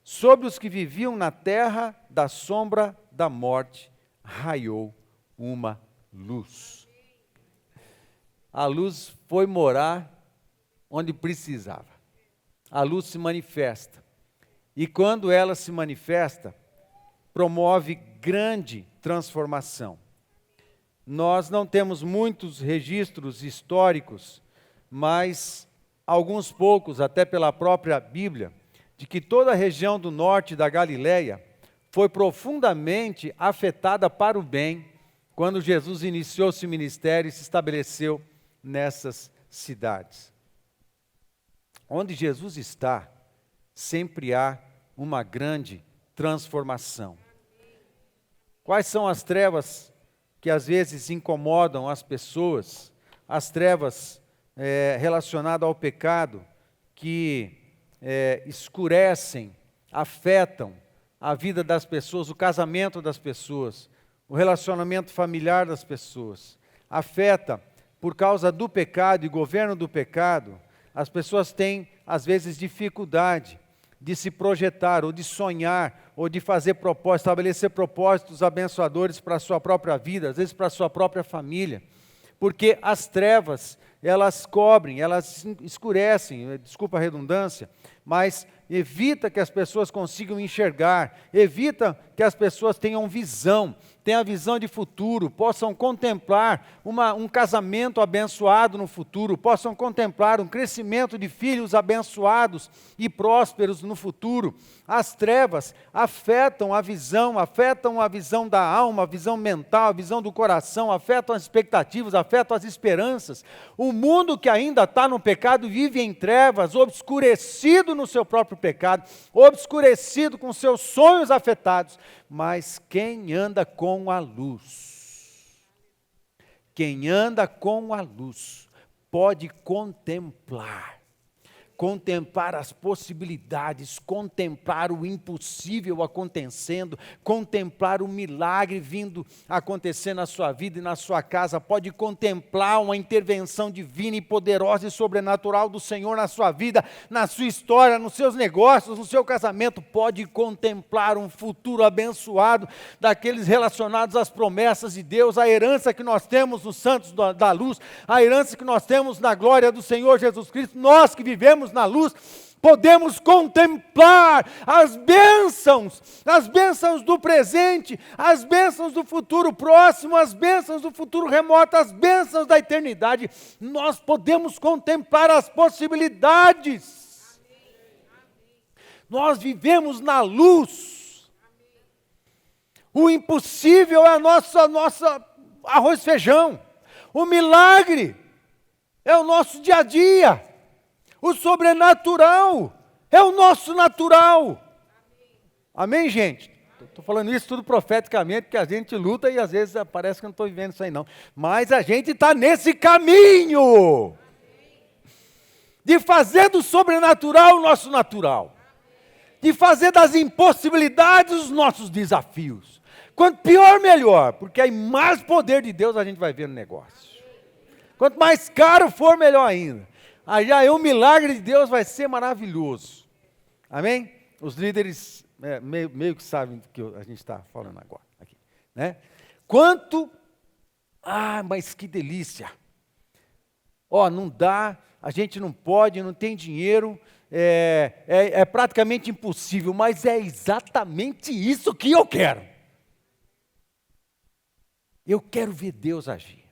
[SPEAKER 1] Sobre os que viviam na terra da sombra da morte, raiou uma luz. A luz foi morar onde precisava. A luz se manifesta. E quando ela se manifesta, promove grande transformação. Nós não temos muitos registros históricos, mas alguns poucos, até pela própria Bíblia, de que toda a região do norte da Galileia foi profundamente afetada para o bem quando Jesus iniciou seu ministério e se estabeleceu nessas cidades. Onde Jesus está, sempre há uma grande transformação. Quais são as trevas que às vezes incomodam as pessoas? As trevas relacionadas ao pecado, que escurecem, afetam a vida das pessoas, o casamento das pessoas, o relacionamento familiar das pessoas. Afeta, por causa do pecado e governo do pecado, as pessoas têm, às vezes, dificuldade de se projetar, ou de sonhar, ou de fazer propósitos, estabelecer propósitos abençoadores para a sua própria vida, às vezes para a sua própria família. Porque as trevas, elas cobrem, elas escurecem, desculpa a redundância, mas evita que as pessoas consigam enxergar, evita que as pessoas tenham visão de futuro, possam contemplar um casamento abençoado no futuro, possam contemplar um crescimento de filhos abençoados e prósperos no futuro. As trevas afetam a visão da alma, a visão mental, a visão do coração, afetam as expectativas, afetam as esperanças. O mundo que ainda está no pecado vive em trevas, obscurecido no seu próprio pecado, obscurecido com seus sonhos afetados. Mas quem anda com a luz, pode contemplar as possibilidades, contemplar o impossível acontecendo, contemplar o milagre vindo acontecer na sua vida e na sua casa, pode contemplar uma intervenção divina e poderosa e sobrenatural do Senhor na sua vida, na sua história, nos seus negócios, no seu casamento, pode contemplar um futuro abençoado daqueles relacionados às promessas de Deus, a herança que nós temos nos santos da luz, a herança que nós temos na glória do Senhor Jesus Cristo. Nós que vivemos na luz, podemos contemplar as bênçãos do presente, as bênçãos do futuro próximo, as bênçãos do futuro remoto, as bênçãos da eternidade. Nós podemos contemplar as possibilidades. Nós vivemos na luz. O impossível é a nossa arroz e feijão. O milagre é o nosso dia a dia. O sobrenatural é o nosso natural. Amém, gente? Estou falando isso tudo profeticamente, porque a gente luta e às vezes parece que eu não estou vivendo isso aí não. Mas a gente está nesse caminho de fazer do sobrenatural o nosso natural. De fazer das impossibilidades os nossos desafios. Quanto pior, melhor, porque aí mais poder de Deus a gente vai ver no negócio. Quanto mais caro for, melhor ainda. Aí o milagre de Deus vai ser maravilhoso. Amém? Os líderes meio que sabem do que a gente está falando agora. Aqui, né? Mas que delícia. Não dá, a gente não pode, não tem dinheiro, é praticamente impossível, mas é exatamente isso que eu quero. Eu quero ver Deus agir.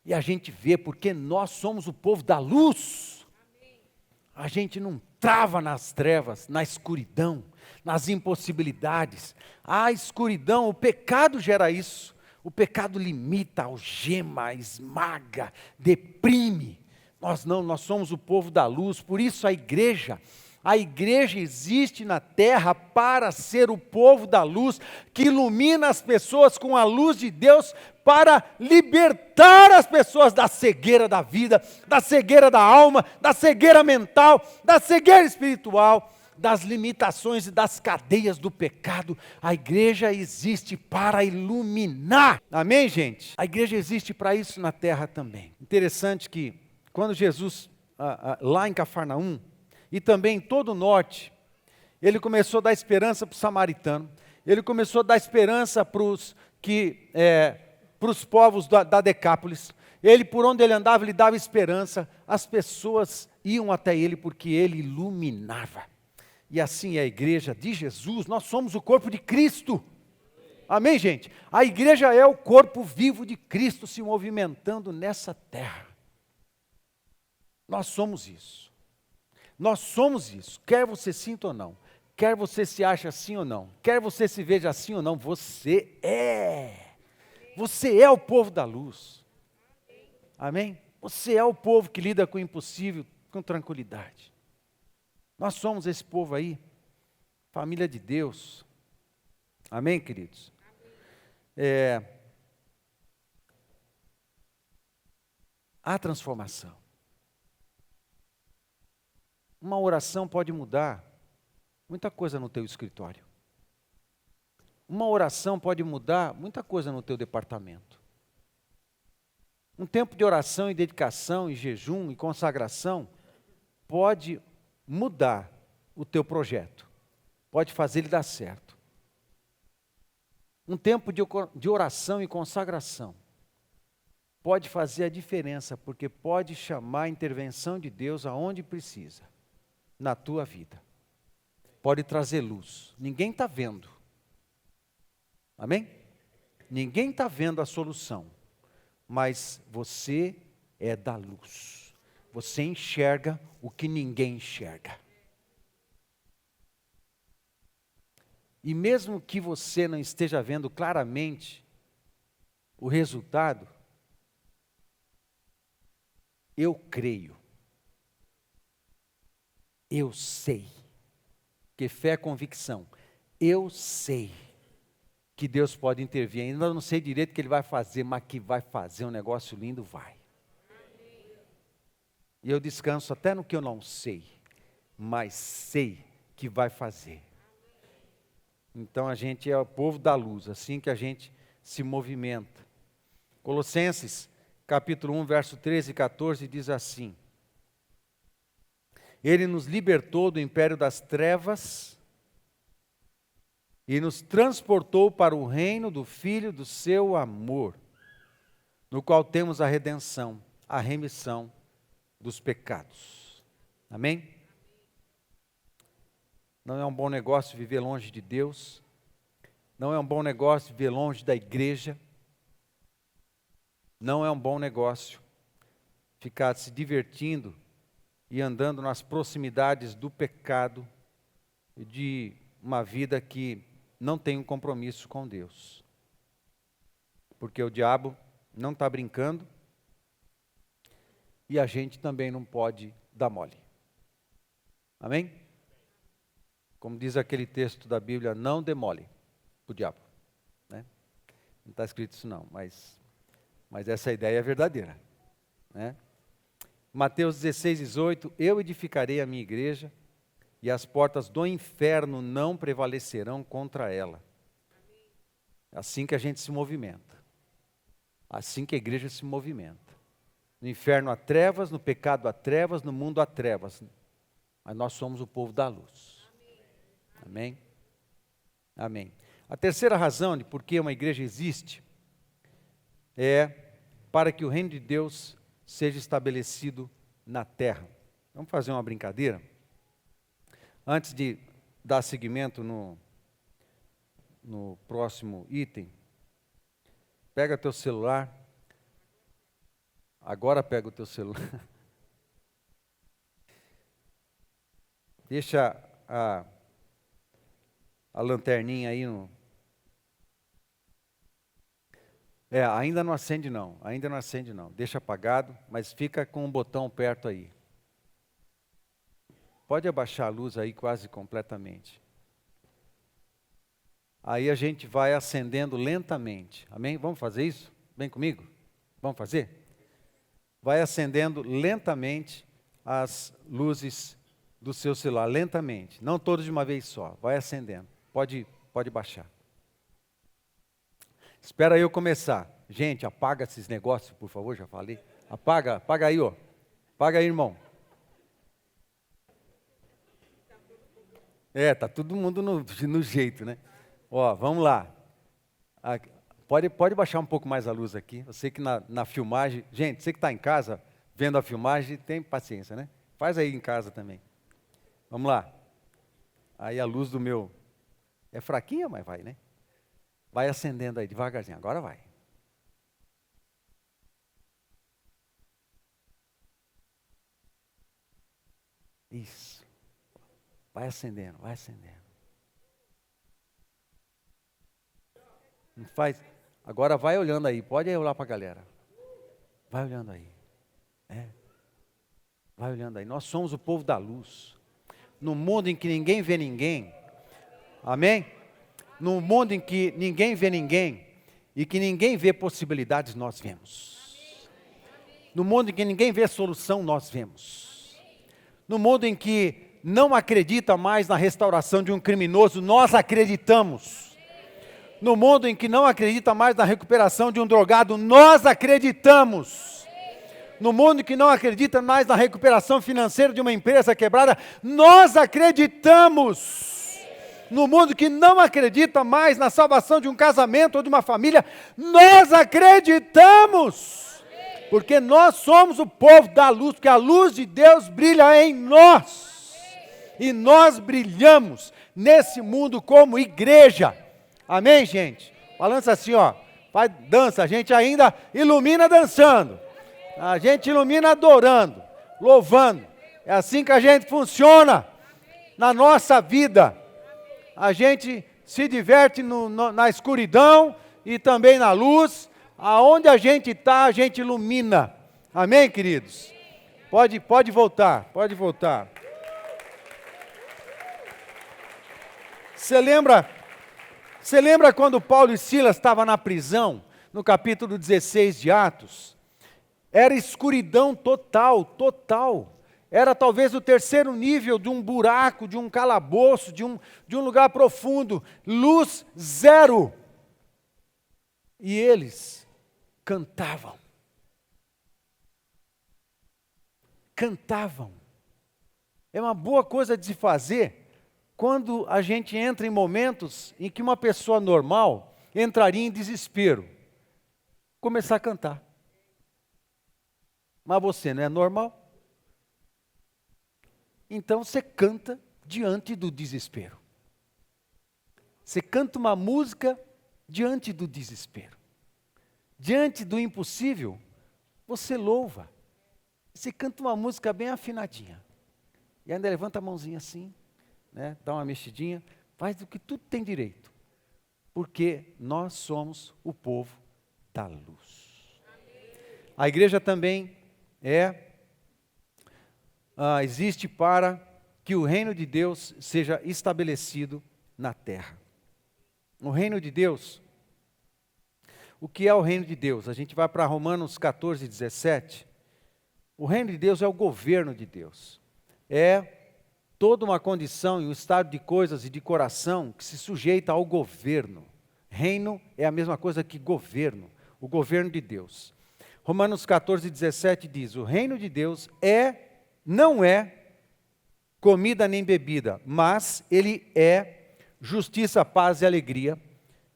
[SPEAKER 1] E a gente vê porque nós somos o povo da luz. A gente não trava nas trevas, na escuridão, nas impossibilidades. A escuridão, o pecado gera isso. O pecado limita, algema, esmaga, deprime. Nós não, nós somos o povo da luz, por isso a igreja existe na terra para ser o povo da luz, que ilumina as pessoas com a luz de Deus, para libertar as pessoas da cegueira da vida, da cegueira da alma, da cegueira mental, da cegueira espiritual, das limitações e das cadeias do pecado. A igreja existe para iluminar. Amém, gente? A igreja existe para isso na terra também. Interessante que quando Jesus, lá em Cafarnaum, e também em todo o norte, ele começou a dar esperança para o samaritano, ele começou a dar esperança para os povos da Decápolis, ele, por onde ele andava, ele dava esperança, as pessoas iam até ele porque ele iluminava. E assim é a igreja de Jesus, nós somos o corpo de Cristo. Amém, gente? A igreja é o corpo vivo de Cristo se movimentando nessa terra. Nós somos isso. Nós somos isso. Quer você sinta ou não. Quer você se ache assim ou não. Quer você se veja assim ou não. Você é. Você é o povo da luz. Amém? Você é o povo que lida com o impossível com tranquilidade. Nós somos esse povo aí. Família de Deus. Amém, queridos? Há transformação. Uma oração pode mudar muita coisa no teu escritório. Uma oração pode mudar muita coisa no teu departamento. Um tempo de oração e dedicação, e jejum e consagração pode mudar o teu projeto. Pode fazer ele dar certo. Um tempo de oração e consagração pode fazer a diferença, porque pode chamar a intervenção de Deus aonde precisa. Na tua vida. Pode trazer luz. Ninguém está vendo. Amém? Ninguém está vendo a solução. Mas você é da luz. Você enxerga o que ninguém enxerga. E mesmo que você não esteja vendo claramente o resultado, eu creio. Eu sei, que fé é convicção, eu sei que Deus pode intervir, ainda não sei direito o que Ele vai fazer, mas que vai fazer um negócio lindo, vai. E eu descanso até no que eu não sei, mas sei que vai fazer. Então a gente é o povo da luz, assim que a gente se movimenta. Colossenses, capítulo 1, verso 13 e 14, diz assim: Ele nos libertou do império das trevas e nos transportou para o reino do Filho do seu amor, no qual temos a redenção, a remissão dos pecados. Amém? Não é um bom negócio viver longe de Deus, não é um bom negócio viver longe da igreja, não é um bom negócio ficar se divertindo e andando nas proximidades do pecado e de uma vida que não tem um compromisso com Deus. Porque o diabo não está brincando, e a gente também não pode dar mole. Amém? Como diz aquele texto da Bíblia, não dê mole para o diabo. Né? Não está escrito isso não, mas essa ideia é verdadeira. Né? Mateus 16, 18, eu edificarei a minha igreja, e as portas do inferno não prevalecerão contra ela. É assim que a gente se movimenta. Assim que a igreja se movimenta. No inferno há trevas, no pecado há trevas, no mundo há trevas. Mas nós somos o povo da luz. Amém? Amém. A terceira razão de por que uma igreja existe é para que o reino de Deus seja estabelecido na terra. Vamos fazer uma brincadeira? Antes de dar seguimento no próximo item, pega teu celular. Agora pega o teu celular. Deixa a lanterninha aí no... ainda não acende não, ainda não acende não. Deixa apagado, mas fica com o botão perto aí. Pode abaixar a luz aí quase completamente. Aí a gente vai acendendo lentamente. Amém? Vamos fazer isso? Vem comigo? Vamos fazer? Vai acendendo lentamente as luzes do seu celular, lentamente. Não todos de uma vez só, vai acendendo. Pode baixar. Espera eu começar. Gente, apaga esses negócios, por favor, já falei. Apaga aí, ó. Apaga aí, irmão. Tá todo mundo no jeito, né? Ó, vamos lá. Pode baixar um pouco mais a luz aqui. Eu sei que na filmagem... Gente, você que está em casa, vendo a filmagem, tem paciência, né? Faz aí em casa também. Vamos lá. Aí a luz do meu... É fraquinha, mas vai, né? Vai acendendo aí devagarzinho. Agora vai. Isso. Vai acendendo, vai acendendo. Não faz. Agora vai olhando aí. Pode olhar para a galera. Vai olhando aí. Vai olhando aí. Nós somos o povo da luz. No mundo em que ninguém vê ninguém. Amém? No mundo em que ninguém vê ninguém e que ninguém vê possibilidades, nós vemos. No mundo em que ninguém vê solução, nós vemos. No mundo em que não acredita mais na restauração de um criminoso, nós acreditamos. No mundo em que não acredita mais na recuperação de um drogado, nós acreditamos. No mundo em que não acredita mais na recuperação financeira de uma empresa quebrada, nós acreditamos. No mundo que não acredita mais na salvação de um casamento ou de uma família, nós acreditamos. Porque nós somos o povo da luz, porque a luz de Deus brilha em nós. E nós brilhamos nesse mundo como igreja. Amém, gente? Balança assim, ó. Faz dança, a gente ainda ilumina dançando. A gente ilumina adorando, louvando. É assim que a gente funciona na nossa vida. A gente se diverte na escuridão e também na luz. Aonde a gente está, a gente ilumina. Amém, queridos? Pode voltar, pode voltar. Você lembra quando Paulo e Silas estavam na prisão, no capítulo 16 de Atos? Era escuridão total. Era talvez o terceiro nível de um buraco, de um calabouço, de um lugar profundo. Luz zero. E eles cantavam. É uma boa coisa de se fazer quando a gente entra em momentos em que uma pessoa normal entraria em desespero. Começar a cantar. Mas você não é normal? Então você canta diante do desespero. Você canta uma música diante do desespero. Diante do impossível, você louva. Você canta uma música bem afinadinha. E ainda levanta a mãozinha assim, né? Dá uma mexidinha, faz o que tudo tem direito. Porque nós somos o povo da luz. A igreja também existe para que o reino de Deus seja estabelecido na terra. O reino de Deus, o que é o reino de Deus? A gente vai para Romanos 14, 17. O reino de Deus é o governo de Deus. É toda uma condição e um estado de coisas e de coração que se sujeita ao governo. Reino é a mesma coisa que governo, o governo de Deus. Romanos 14, 17 diz, o reino de Deus não é comida nem bebida, mas ele é justiça, paz e alegria,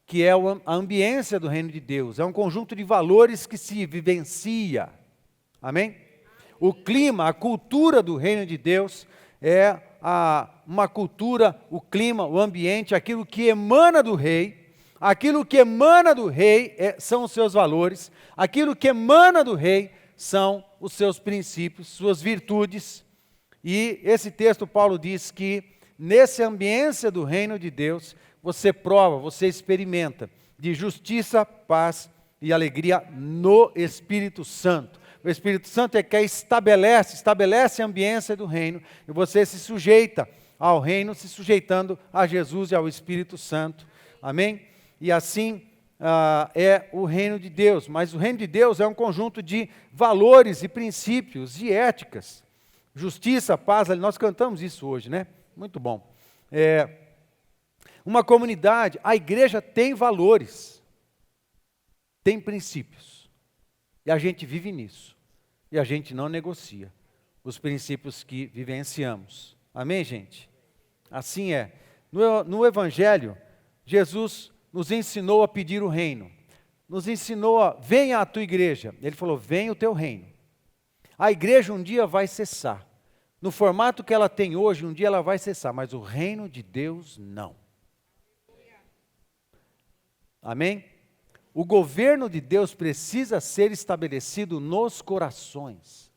[SPEAKER 1] que é a ambiência do reino de Deus, é um conjunto de valores que se vivencia. Amém? O clima, a cultura do reino de Deus é uma cultura, o clima, o ambiente, aquilo que emana do rei. Aquilo que emana do rei são os seus valores, aquilo que emana do rei são os seus princípios, suas virtudes. E esse texto Paulo diz que nessa ambiência do reino de Deus, você prova, você experimenta de justiça, paz e alegria no Espírito Santo. O Espírito Santo é quem estabelece a ambiência do reino, e você se sujeita ao reino, se sujeitando a Jesus e ao Espírito Santo. Amém? E assim é o reino de Deus. Mas o reino de Deus é um conjunto de valores e princípios e éticas. Justiça, paz, nós cantamos isso hoje, né? Muito bom. Uma comunidade, a igreja tem valores, tem princípios. E a gente vive nisso. E a gente não negocia os princípios que vivenciamos. Amém, gente? Assim é. No Evangelho, Jesus nos ensinou a pedir o reino. Nos ensinou venha a tua igreja. Ele falou, venha o teu reino. A igreja um dia vai cessar. No formato que ela tem hoje, um dia ela vai cessar. Mas o reino de Deus, não. Amém? O governo de Deus precisa ser estabelecido nos corações.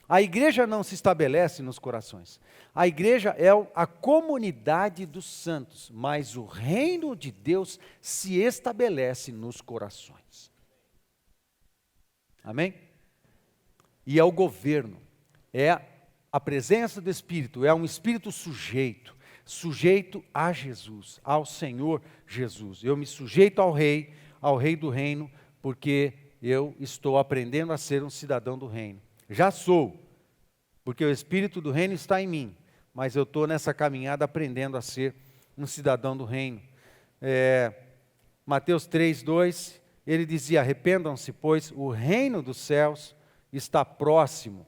[SPEAKER 1] A igreja não se estabelece nos corações. A igreja é a comunidade dos santos, mas o reino de Deus se estabelece nos corações. Amém? E é o governo, é a presença do Espírito, é um Espírito sujeito a Jesus, ao Senhor Jesus. Eu me sujeito ao Rei do reino, porque eu estou aprendendo a ser um cidadão do reino. Já sou, porque o Espírito do reino está em mim, mas eu estou nessa caminhada aprendendo a ser um cidadão do reino. Mateus 3:2, ele dizia, arrependam-se, pois o reino dos céus está próximo.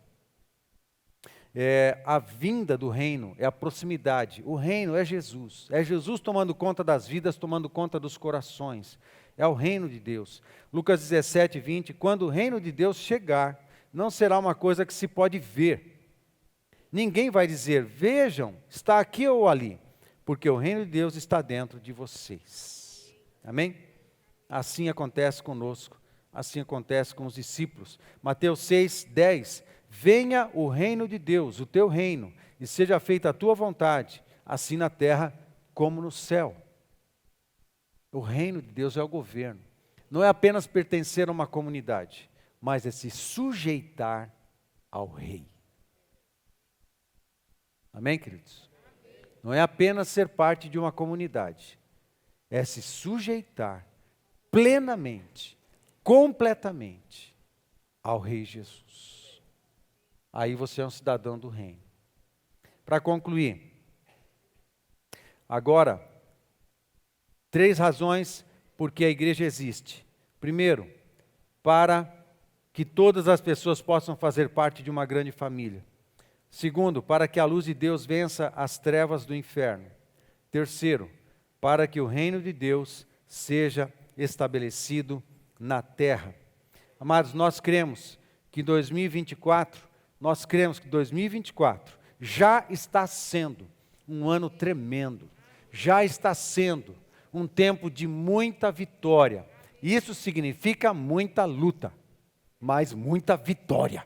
[SPEAKER 1] A vinda do reino, é a proximidade. O reino é Jesus tomando conta das vidas, tomando conta dos corações. É o reino de Deus. Lucas 17:20, quando o reino de Deus chegar, não será uma coisa que se pode ver. Ninguém vai dizer, vejam, está aqui ou ali, porque o reino de Deus está dentro de vocês. Amém? Assim acontece conosco, assim acontece com os discípulos. Mateus 6:10, venha o reino de Deus, o teu reino, e seja feita a tua vontade, assim na terra como no céu. O reino de Deus é o governo. Não é apenas pertencer a uma comunidade, mas é se sujeitar ao rei. Amém, queridos? Não é apenas ser parte de uma comunidade, é se sujeitar plenamente, completamente ao Rei Jesus. Aí você é um cidadão do reino. Para concluir, agora, 3 razões por que a igreja existe. Primeiro, para que todas as pessoas possam fazer parte de uma grande família. Segundo, para que a luz de Deus vença as trevas do inferno. Terceiro, para que o reino de Deus seja estabelecido na terra. Amados, nós cremos que 2024 já está sendo um ano tremendo, já está sendo um tempo de muita vitória. Isso significa muita luta, mas muita vitória.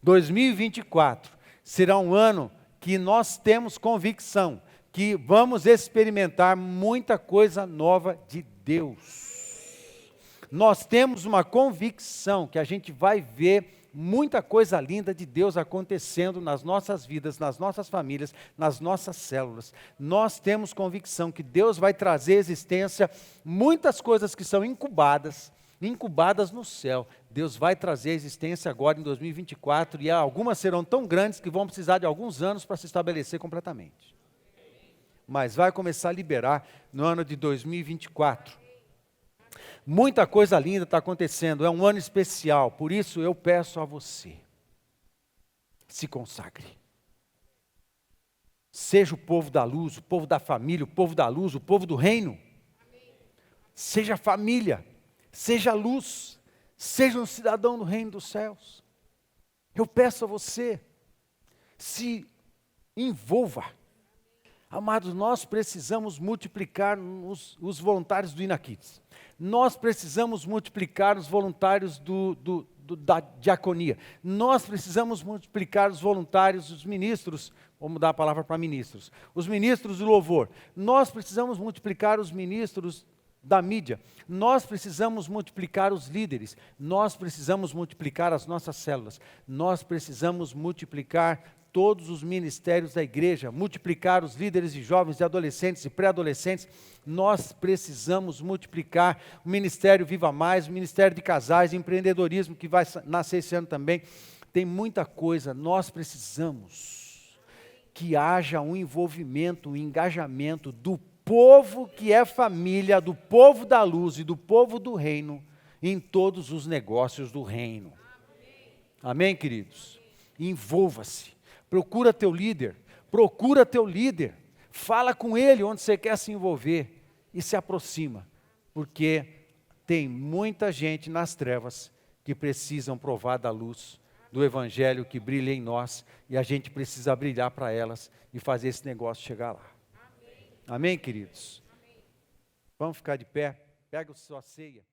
[SPEAKER 1] 2024 será um ano que nós temos convicção que vamos experimentar muita coisa nova de Deus. Nós temos uma convicção que a gente vai ver muita coisa linda de Deus acontecendo nas nossas vidas, nas nossas famílias, nas nossas células. Nós temos convicção que Deus vai trazer à existência muitas coisas que são incubadas no céu. Deus vai trazer à existência agora em 2024 e algumas serão tão grandes que vão precisar de alguns anos para se estabelecer completamente. Mas vai começar a liberar no ano de 2024. Muita coisa linda está acontecendo, é um ano especial, por isso eu peço a você, se consagre. Seja o povo da luz, o povo da família, o povo da luz, o povo do reino. Seja família, seja luz, seja um cidadão do reino dos céus. Eu peço a você, se envolva. Amados, nós precisamos multiplicar os voluntários do Inakids. Nós precisamos multiplicar os voluntários da diaconia. Nós precisamos multiplicar os voluntários, os ministros, vou mudar a palavra para ministros. Os ministros do louvor. Nós precisamos multiplicar os ministros da mídia. Nós precisamos multiplicar os líderes. Nós precisamos multiplicar as nossas células. Nós precisamos multiplicar todos os ministérios da igreja, multiplicar os líderes de jovens, de adolescentes e pré-adolescentes. Nós precisamos multiplicar o Ministério Viva Mais, o Ministério de Casais, empreendedorismo, que vai nascer esse ano também. Tem muita coisa. Nós precisamos que haja um envolvimento, um engajamento do povo que é família, do povo da luz e do povo do reino, em todos os negócios do reino. Amém, queridos? Envolva-se. Procura teu líder, fala com ele onde você quer se envolver e se aproxima, porque tem muita gente nas trevas que precisam provar da luz do Evangelho que brilha em nós e a gente precisa brilhar para elas e fazer esse negócio chegar lá. Amém, queridos? Vamos ficar de pé, pega a sua ceia.